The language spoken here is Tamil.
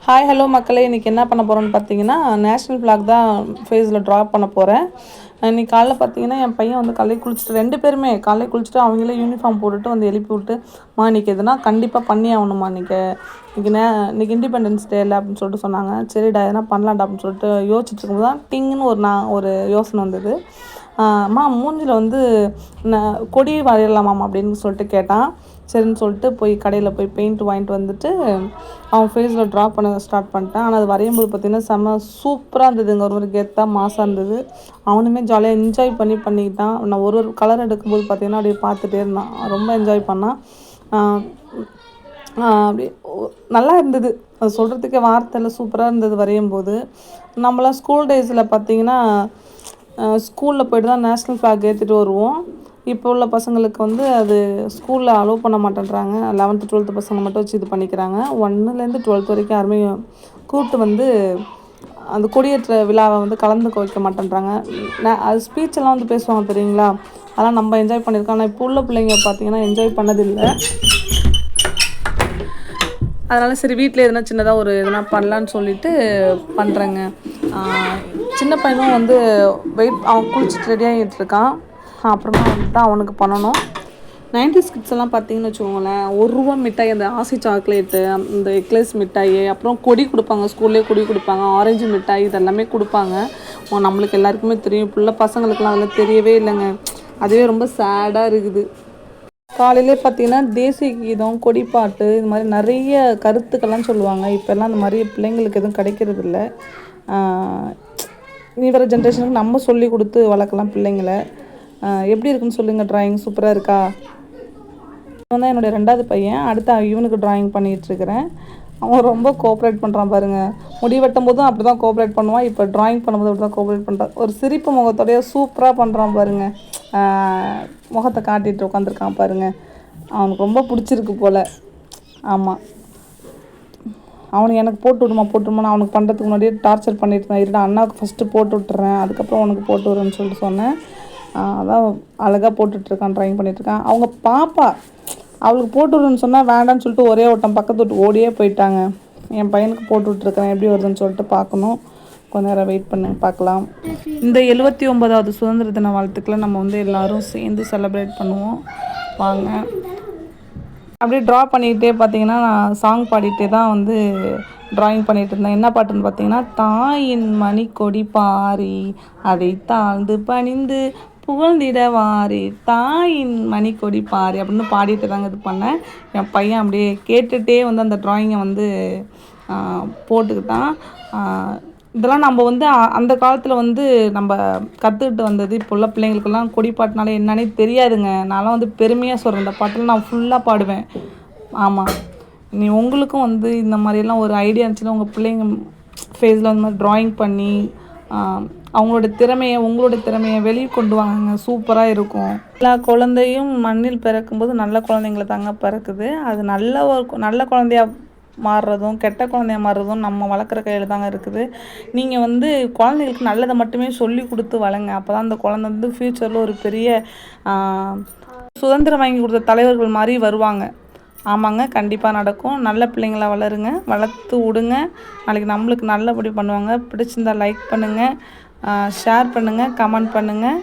ஹாய் ஹலோ மக்களே, இன்றைக்கி என்ன பண்ண போகிறோன்னு பார்த்தீங்கன்னா, நேஷ்னல் ஃப்ளாக் தான் ஃபேஸில் ட்ரா பண்ண போகிறேன். இன்றைக்கி காலைல பார்த்தீங்கன்னா, என் பையன் வந்து காலையில் குளிச்சுட்டு 2 பேருமே காலையில் குளிச்சுட்டு அவங்களே யூனிஃபார்ம் போட்டுட்டு வந்து எழுப்பி விட்டு, இன்றைக்கி எதுனா கண்டிப்பாக பண்ணி ஆகணுமா, இன்றைக்கி இண்டிபெண்டன்ஸ் டே இல்லை அப்படின்னு சொல்லிட்டு சொன்னாங்க. சரிடா எதனா பண்ணலாம்டா அப்படின்னு சொல்லிட்டு யோசிச்சுட்டு இருக்கும்போது தான் டிங்குன்னு ஒரு யோசனை வந்தது. அம்மா மூஞ்சில் வந்து கொடி வரையலாமாம் அப்படின்னு சொல்லிட்டு கேட்டான். சரின்னு சொல்லிட்டு கடையில் போய் பெயிண்ட் வாங்கிட்டு வந்துட்டு அவன் ஃபேஸில் ட்ரா பண்ண ஸ்டார்ட் பண்ணிட்டான். ஆனால் அது வரையும்போது பார்த்திங்கன்னா செம்ம சூப்பராக இருந்ததுங்க. ஒரு கெத்தாக மாசாக இருந்தது. அவனுமே ஜாலியாக என்ஜாய் பண்ணிக்கிட்டான். நான் ஒரு கலர் எடுக்கும்போது பார்த்திங்கன்னா அப்படியே பார்த்துட்டே இருந்தான். ரொம்ப என்ஜாய் பண்ணான். அப்படி நல்லா இருந்தது. அது சொல்கிறதுக்கே வார்த்தையில் சூப்பராக இருந்தது வரையும்போது. நம்மளாம் ஸ்கூல் டேஸில் பார்த்திங்கன்னா ஸ்கூலில் போய்ட்டு தான் நேஷ்னல் ஃப்ளாக் ஏற்றிட்டு வருவோம். இப்போ உள்ள பசங்களுக்கு வந்து அது ஸ்கூலில் அலோவ் பண்ண மாட்டேன்றாங்க. 11th 12th பசங்க மட்டும் வச்சு இது பண்ணிக்கிறாங்க. 1லேருந்து 12th வரைக்கும் யாருமே கூப்பிட்டு வந்து அந்த கொடியேற்ற விழாவை வந்து கலந்துக்க வைக்க மாட்டேன்றாங்க. அது ஸ்பீச்செல்லாம் வந்து பேசுவாங்க தெரியுங்களா, அதெல்லாம் நம்ம என்ஜாய் பண்ணியிருக்கோம். ஆனால் இப்போ உள்ள பிள்ளைங்க பார்த்திங்கன்னா என்ஜாய் பண்ணதில்லை. அதனால் சரி வீட்டில் எதுனா சின்னதாக எதுனா பண்ணலான்னு சொல்லிட்டு பண்ணுறேங்க. சின்ன பையனும் வந்து அவன் குளிச்சுட்டு ரெடி ஆகிட்டு இருக்கான். அப்புறமா வந்து தான் அவனுக்கு பண்ணணும். 90s கிட்ஸ் எல்லாம் பார்த்தீங்கன்னு வச்சுக்கோங்களேன், ₹1 மிட்டாய், அந்த ஆசை சாக்லேட்டு, இந்த எக்லேஸ் மிட்டாய், அப்புறம் கொடி கொடுப்பாங்க, ஸ்கூல்லேயே கொடி கொடுப்பாங்க, ஆரஞ்சு மிட்டாய், இதெல்லாமே கொடுப்பாங்க. நம்மளுக்கு எல்லாருக்குமே தெரியும். இப்போ உள்ள பசங்களுக்குலாம் அதெல்லாம் தெரியவே இல்லைங்க. அதுவே ரொம்ப சேடாக இருக்குது. காலையிலே பார்த்தீங்கன்னா தேசிய கீதம், கொடிப்பாட்டு, இது மாதிரி நிறைய கருத்துக்கள்லாம் சொல்லுவாங்க. இப்போல்லாம் அந்த மாதிரி பிள்ளைங்களுக்கு எதுவும் கிடைக்கிறது இல்லை. இனி வர ஜென்ரேஷனுக்கு நம்ம சொல்லி கொடுத்து வளர்க்கலாம் பிள்ளைங்களை. எப்படி இருக்குன்னு சொல்லுங்கள். ட்ராயிங் சூப்பராக இருக்கா? இவன் தான் என்னுடைய 2வது பையன். அடுத்து இவனுக்கு ட்ராயிங் பண்ணிகிட்ருக்கிறேன். அவன் ரொம்ப கோஆப்ரேட் பண்ணுறான் பாருங்கள். முடி வெட்டும் போதும் அப்படி தான் கோஆப்ரேட் பண்ணுவான். இப்போ ட்ராயிங் பண்ணும்போது அப்படி தான் கோஆப்ரேட் பண்ணுறான். ஒரு சிரிப்பு முகத்தோடைய சூப்பராக பண்ணுறான் பாருங்கள். முகத்தை காட்டிகிட்டு உட்காந்துருக்கான் பாருங்கள். அவனுக்கு ரொம்ப பிடிச்சிருக்கு போல். ஆமாம், அவனுக்கு எனக்கு போட்டு விடுமா அவனுக்கு பண்ணுறதுக்கு முன்னாடியே டார்ச்சர் பண்ணிட்டு இருந்தான். இருடா அண்ணாவுக்கு ஃபஸ்ட்டு போட்டு விட்டுறேன், அதுக்கப்புறம் உனக்கு போட்டு விடுறேன்னு சொல்லிட்டு சொன்னேன். அதான் அழகாக போட்டுட்ருக்கான், ட்ராயிங் பண்ணிகிட்ருக்கான். அவங்க பாப்பா அவளுக்கு போட்டு விடுன்னு சொன்னால் வேண்டான்னு சொல்லிட்டு ஒரே ஓட்டம் பக்கத்து விட்டு ஓடியே போயிட்டாங்க. என் பையனுக்கு போட்டு விட்ருக்கேன், எப்படி வருதுன்னு சொல்லிட்டு பார்க்கணும். கொஞ்ச நேரம் வெயிட் பண்ணி பார்க்கலாம். இந்த 79வது சுதந்திர தின வாழ்த்துக்களை நம்ம வந்து எல்லோரும் சேர்ந்து செலிப்ரேட் பண்ணுவோம் வாங்க. அப்படியே ட்ரா பண்ணிக்கிட்டே பார்த்தீங்கன்னா நான் சாங் பாடிட்டே தான் வந்து ட்ராயிங் பண்ணிகிட்டு இருந்தேன். என்ன பாட்டுன்னு பார்த்தீங்கன்னா, தாயின் மணி கொடி பாரி அதை தாழ்ந்து பணிந்து புகழ்ந்திட வாரி தாயின் மணி கொடி பாரி அப்படின்னு பாடிட்டு தாங்க இது பண்ணேன். என் பையன் அப்படியே கேட்டுகிட்டே வந்து அந்த ட்ராயிங்கை வந்து போட்டுக்கிட்டான். இதெல்லாம் நம்ம வந்து அந்த காலத்தில் வந்து நம்ம கற்றுக்கிட்டு வந்தது. இப்போ உள்ள பிள்ளைங்களுக்கெல்லாம் கொடிப்பாட்டினாலே என்னன்னே தெரியாதுங்க. நான்லாம் வந்து பெருமையாக சொல்கிறேன், இந்த பாட்டில் நான் ஃபுல்லாக பாடுவேன். ஆமாம், உங்களுக்கும் வந்து இந்த மாதிரியெல்லாம் ஒரு ஐடியா இருந்துச்சுன்னா உங்கள் பிள்ளைங்க ஃபேஸில் அந்த மாதிரி ட்ராயிங் பண்ணி அவங்களோட உங்களோட திறமையை வெளியே கொண்டு வாங்க. சூப்பராக இருக்கும். எல்லா குழந்தையும் மண்ணில் பிறக்கும்போது நல்ல குழந்தைங்களை தாங்க பிறக்குது. அது நல்ல குழந்தையாக மாறுறதும் கெட்ட குழந்தைய மாறுறதும் நம்ம வளர்க்குற கையில் தாங்க இருக்குது. நீங்கள் வந்து குழந்தைங்களுக்கு நல்லதை மட்டுமே சொல்லி கொடுத்து வளங்க. அப்போ தான் அந்த குழந்தை வந்து ஃப்யூச்சரில் ஒரு பெரிய சுதந்திரம் வாங்கி கொடுத்த தலைவர்கள் மாதிரி வருவாங்க. ஆமாங்க, கண்டிப்பாக நடக்கும். நல்ல பிள்ளைங்களா வளருங்க, வளர்த்து விடுங்க. நாளைக்கு நம்மளுக்கு நல்லபடி பண்ணுவாங்க. பிடிச்சிருந்தால் லைக் பண்ணுங்கள், ஷேர் பண்ணுங்கள், கமெண்ட் பண்ணுங்கள்.